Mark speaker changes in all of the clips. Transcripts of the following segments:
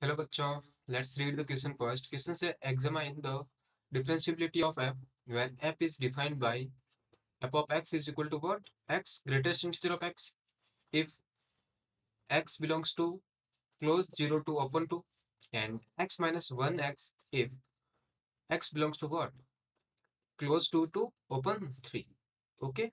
Speaker 1: Hello बच्चों, let's read the question first. Question से examine the differentiability of f when f is defined by f of x is equal to what? X greatest integer of x if x belongs to close 0 to open 2 and x minus 1x if x belongs to what? Close 2 to open 3. Okay,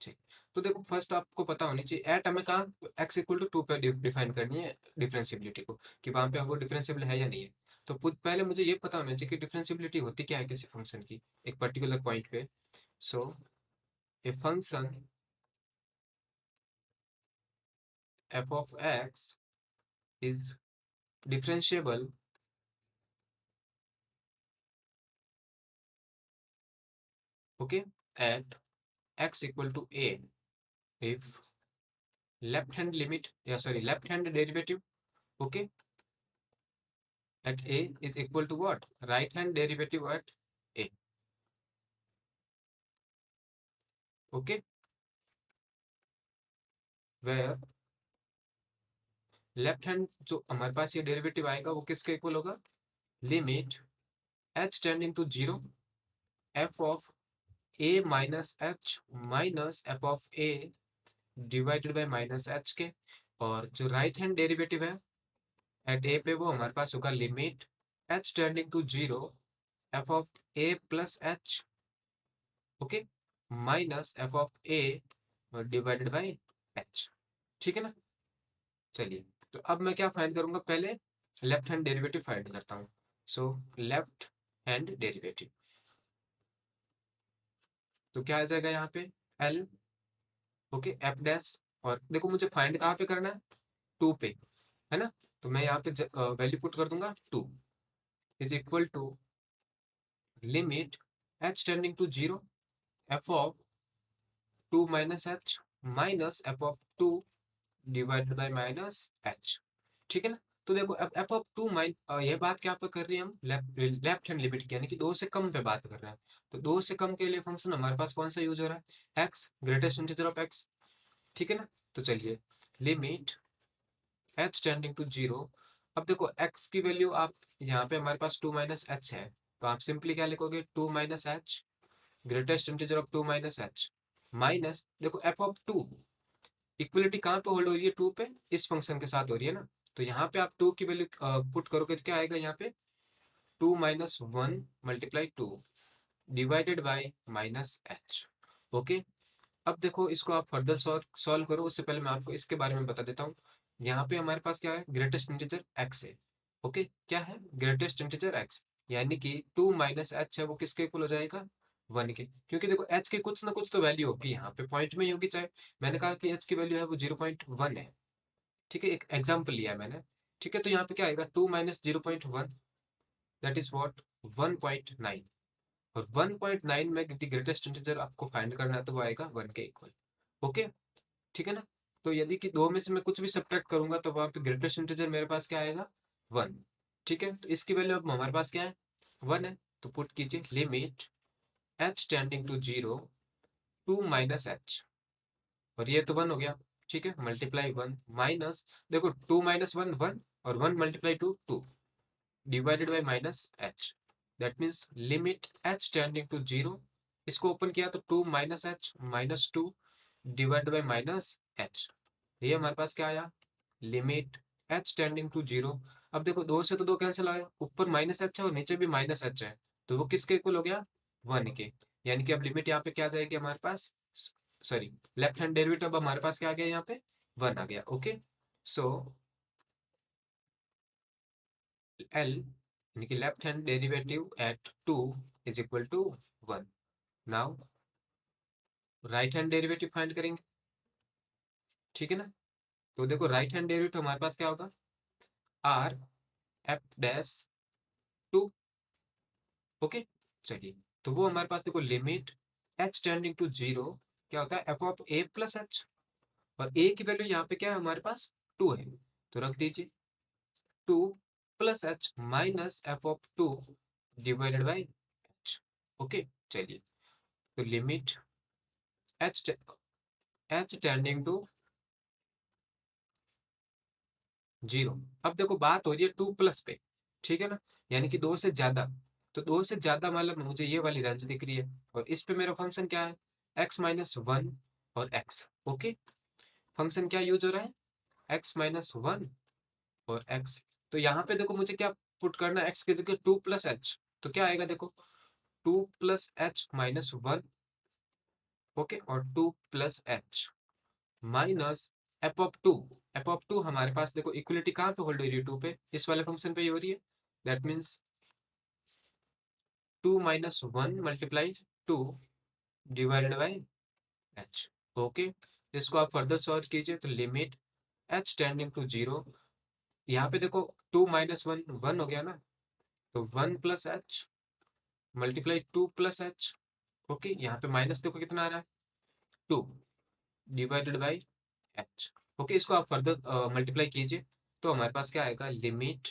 Speaker 1: ठीक। तो देखो first आपको पता होनी चाहिए eight हमें कहाँ x equal to 2 पे डिफाइन करनी है डिफरेंशिएबिलिटी को, कि वहां पे वो डिफरेंशिएबल है या नहीं है। तो पहले मुझे ये पता होना चाहिए कि डिफरेंशिएबिलिटी होती क्या है किसी फंक्शन की एक पर्टिकुलर पॉइंट पे। So a function F of X is differentiable okay at X equal to A if left hand limit या sorry left hand derivative okay at a is equal to what? Right hand derivative at a. Okay, where left hand जो हमारे पास ये derivative आएगा वो किसके equal होगा? Limit h tending to 0 f of a minus h minus f of a divided by minus h के। और जो राइट हैंड डेरिवेटिव है एट a पे वो हमारे पास होगा limit h tending to 0 f of a plus h okay minus f of a divided by h। ठीक है ना? चलिए, तो अब मैं क्या फाइंड करूंगा? पहले लेफ्ट हैंड डेरिवेटिव फाइंड करता हूँ। सो लेफ्ट हैंड डेरिवेटिव तो क्या आ जाएगा यहाँ पे? L okay F dash. और देखो मुझे फाइंड कहाँ पे करना है? 2 पे, है ना? तो मैं यहाँ पे वैल्यू पुट कर दूंगा 2 is equal to limit H tending to 0 F of 2 minus H minus F of 2 divided by minus H. ठीक है ना? तो देखो अब एफ ऑफ 2 ये बात क्या पे कर रही है हम? लेफ्ट हैंड लिमिट की, यानी कि 2 से कम पे बात कर रहे हैं। तो 2 से कम के लिए फंक्शन हमारे पास कौन सा यूज हो रहा है? X greatest integer of x. ठीक है ना? तो चलिए लिमिट एच टेंडिंग टू 0। अब देखो एक्स की वैल्यू आप यहाँ पे हमारे पास 2 माइनस एच है, तो आप सिंपली क्या लिखोगे? 2 minus H greatest integer of 2 minus H minus देखो एफ ऑफ 2 इक्वलिटी कहाँ पे होल्ड हो रही है? 2 पे, इस फंक्शन के साथ हो रही है ना। तो यहाँ पे आप 2 की वैल्यू पुट करोगे तो क्या आएगा यहाँ पे? 2 minus 1 multiply 2 divided by minus H. Okay, अब देखो इसको आप फर्दर सॉल्व करो, उससे पहले मैं आपको इसके बारे में बता देता हूँ। यहाँ पे हमारे पास क्या है? ग्रेटेस्ट इंटीजर एक्स है। ओके, क्या है? ग्रेटेस्ट इंटीजर एक्स, यानी कि 2 माइनस एच है वो किसके इक्वल हो जाएगा? 1 के। क्योंकि देखो एच की कुछ ना कुछ तो वैल्यू होगी यहाँ पे, पॉइंट में ही होगी। चाहे मैंने कहा कि एच की वैल्यू है वो 0.1 है। ठीक है, एक एग्जाम्पल लिया है मैंने। ठीक है, तो यहाँ पे क्या आएगा? 2 माइनस 0.1 दैट इज वॉट? 1.9। और 1.9 में द ग्रेटेस्ट इंटीजर आपको फाइंड करना है तो वो आएगा 1 के इक्वल। ओके, ठीक है ना? तो यदि कि दो में से मैं कुछ भी सब्ट्रैक्ट करूंगा तो वहां पे ग्रेटेस्ट इंटीजर मेरे पास क्या आएगा? 1। ठीक है, तो इसकी वैल्यू अब हमारे पास क्या है? 1 है। तो पुट कीजिए limit h tending to 0 2 minus H, और ये तो 1 हो गया। ठीक है, मल्टीप्लाई 1 माइनस देखो 2 माइनस 1 1 और 1 multiply 2 2 divided by minus H. That means limit h tending to 0, इसको ओपन किया तो 2 minus H minus 2 divided by minus H. ये हमारे पास क्या आया? Limit h tending to 0। अब देखो 2 से तो 2 कैंसिल आया, ऊपर माइनस एच है और नीचे भी माइनस एच है, तो वो किसके इक्वल हो गया? 1 के। यानी कि अब लिमिट यहाँ पे क्या आ जाएगी हमारे पास? सॉरी, लेफ्ट हैंड डेरिवेटिव अब हमारे पास क्या आ गया? यहाँ पे 1 आ गया। ओके, सो एल यानी कि left hand derivative at 2 is equal to 1। Now right hand derivative find करेंगे। ठीक है ना? तो देखो राइट हैंड डेरिवेटिव हमारे पास क्या होगा? R F dash 2। ओके, चलिए, तो वो हमारे पास देखो लिमिट h टेंडिंग टू 0 क्या होता है? F of a plus H. और a की वैल्यू यहाँ पे क्या है हमारे पास? 2 है, तो रख दीजिए 2 plus H minus F of 2 divided by H. Okay, चलिए, तो लिमिट h टेंडिंग टू 0। अब देखो बात हो रही है 2 प्लस पे, ठीक है ना, यानी कि 2 से ज्यादा। तो 2 से ज्यादा मतलब मुझे ये वाली रेंज दिख रही है, और इस पे मेरा फंक्शन क्या है, x माइनस वन और x। ओके, फंक्शन क्या यूज हो रहा है, x माइनस वन और x। तो यहाँ पे देखो मुझे क्या पुट करना है, x की जगह 2 प्लस एच। तो क्या आएगा देखो, 2 plus H minus one, okay, और 2 plus H minus F of two. F of two हमारे पास देखो इक्वलिटी कहाँ पे होल्ड हो रही है, 2 पे, इस वाले फंक्शन पे ही हो रही है। That means 2 minus one multiply 2 divided by H. Okay, इसको आप फर्दर सॉल्व कीजिए तो limit H tending to zero, यहाँ पे देखो 2 माइनस वन 1 हो गया ना, तो 1 plus H multiply 2 plus H. Okay, यहाँ पे माइनस देखो कितना आ रहा है, 2 डिवाइडेड बाई एच। ओके, इसको आप फर्दर मल्टीप्लाई कीजिए तो हमारे पास क्या आएगा, limit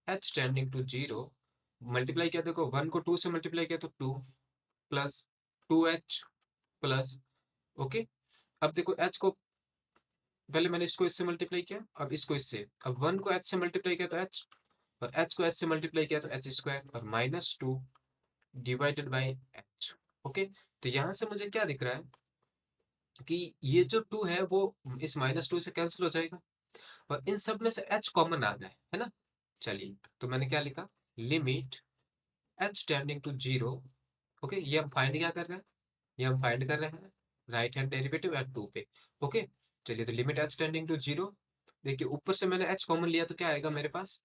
Speaker 1: H tending to zero, multiply किया देखो 1 को 2 से मल्टीप्लाई किया तो 2 प्लस 2h प्लस, ओके, अब देखो h को पहले मैंने इसको इससे मल्टीप्लाई किया, अब इसको इससे, अब 1 को h से मल्टीप्लाई किया तो h, और h को h से मल्टीप्लाई किया तो h स्क्वायर, और minus 2 divided by h। Okay, तो यहाँ से मुझे क्या दिख रहा है कि ये जो 2 है वो इस माइनस 2 से कैंसिल हो जाएगा, और इन सब में से h कॉमन आ रहा है ना। चलिए, तो मैंने क्या लिखा, limit h tending to zero. Okay, ये हम फाइंड क्या कर रहे हैं, ये हम फाइंड कर रहे हैं राइट हैंड डेरिवेटिव एट 2 पे। ओके, चलिए, तो limit h tending to zero, देखिए ऊपर से मैंने h कॉमन लिया तो क्या आएगा मेरे पास,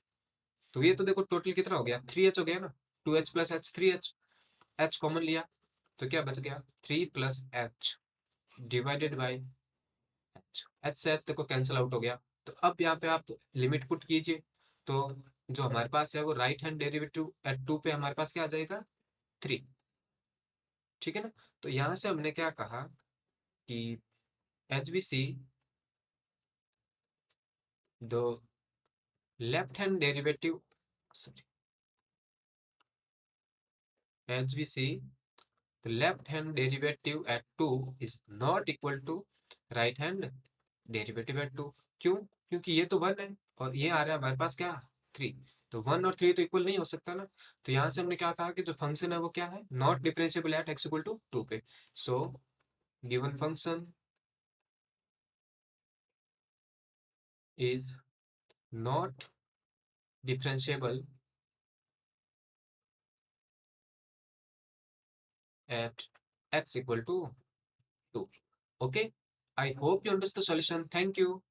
Speaker 1: तो ये तो देखो टोटल कितना हो गया, 3h हो गया ना, 2h plus h 3h, h common लिया तो क्या बच गया, 3 plus h divided by h। h से h देखो कैंसिल आउट हो गया। तो अब यहाँ पे आप लिमिट पुट कीजिए, तो जो हमारे पास है वो राइट हैंड डेरिवेटिव एट 2 पे हमारे पास क्या आ जाएगा, 3। ठीक है ना, तो यहाँ से हमने क्या कहा कि H we see the left hand derivative, sorry, as we see the left hand derivative at 2 is not equal to right hand derivative at 2। क्यों, क्योंकि ये तो 1 है और ये आ रहा है हमारे पास क्या, 3। तो 1 और 3 तो इक्वल नहीं हो सकता ना। तो यहाँ से हमने क्या कहा कि जो फंक्शन है वो क्या है, not differentiable at x equal to 2 पे। So given function is not differentiable at x equal to 2। Okay, I hope you understand the solution. Thank you.